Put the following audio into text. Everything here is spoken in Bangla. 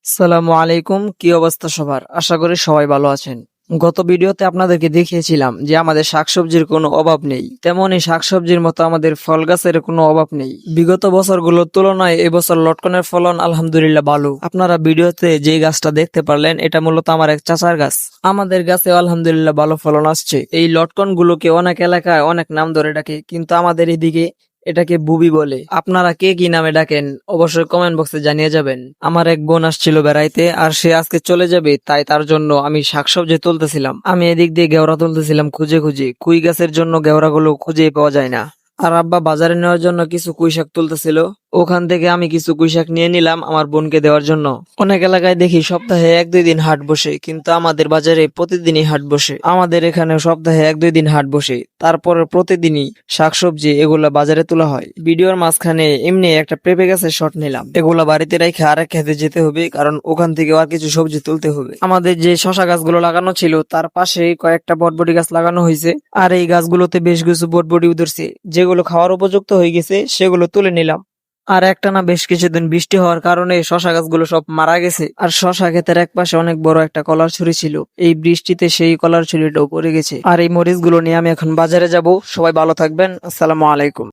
সালামু আলাইকুম, কি অবস্থা সবার? আশা করি সবাই ভালো আছেন। গত ভিডিওতে আপনাদেরকে দেখিয়েছিলাম যে আমাদের শাকসবজির কোনো অভাব নেই, তেমনই শাকসবজির মতো আমাদের ফল গাছের কোনো অভাব নেই। বিগত বছরগুলোর তুলনায় এবছর লটকনের ফলন আলহামদুলিল্লাহ ভালো। আপনারা ভিডিওতে যে গাছটা দেখতে পারলেন এটা মূলত আমার এক চাচার গাছ। আমাদের গাছে আলহামদুলিল্লাহ ভালো ফলন আসছে। এই লটকন গুলোকে অনেক এলাকায় অনেক নাম ধরে ডাকে, কিন্তু আমাদের এদিকে এটাকে বুবি বলে। আপনারা কে কি নামে ডাকেন অবশ্যই কমেন্ট বক্সে জানিয়ে যাবেন। আমার এক বোন আসছিল বেড়াইতে, আর সে আজকে চলে যাবে, তাই তার জন্য আমি শাকসবজি তুলতেছিলাম। আমি এদিক দিয়ে গেওড়া তুলতেছিলাম খুঁজে খুঁজে। কুই গাছের জন্য গেওড়াগুলো খুঁজে পাওয়া যায় না। আর আব্বা বাজারে নেওয়ার জন্য কিছু কুই শাক তুলতেছিল। ওখান থেকে আমি কিছু কুই শাক নিয়ে নিলাম আমার বোনকে দেওয়ার জন্য। অনেক এলাকায় দেখি সপ্তাহে 1-2 দিন হাট বসে, কিন্তু আমাদের বাজারে প্রতিদিনই হাট বসে। আমাদের এখানে সপ্তাহে 1-2 দিন হাট বসে, তারপরে প্রতিদিনই শাকসবজি এগুলা বাজারে তোলা হয়। ভিডিওর মাঝখানে এমনি একটা পেঁপে গাছের শট নিলাম। এগুলা বাড়িতে রেখে আরেক খেতে যেতে হবে, কারণ ওখান থেকে আর কিছু সবজি তুলতে হবে। আমাদের যে শশা গাছগুলো লাগানো ছিল তার পাশে কয়েকটা বটবটি গাছ লাগানো হয়েছে, আর এই গাছগুলোতে বেশ কিছু বটবটি উঠছে। যেগুলো খাওয়ার উপযুক্ত হয়ে গেছে সেগুলো তুলে নিলাম। আর একটানা বেশ কিছুদিন বৃষ্টি হওয়ার কারণে শশা গাছগুলো সব মারা গেছে। আর শশা ক্ষেতের এক পাশে অনেক বড় একটা কলার ছড়ি ছিল, এই বৃষ্টিতে সেই কলার ছড়িটাও পড়ে গেছে। আর এই মরিচগুলো নিয়ে আমি এখন বাজারে যাব। সবাই ভালো থাকবেন, আসসালামু আলাইকুম।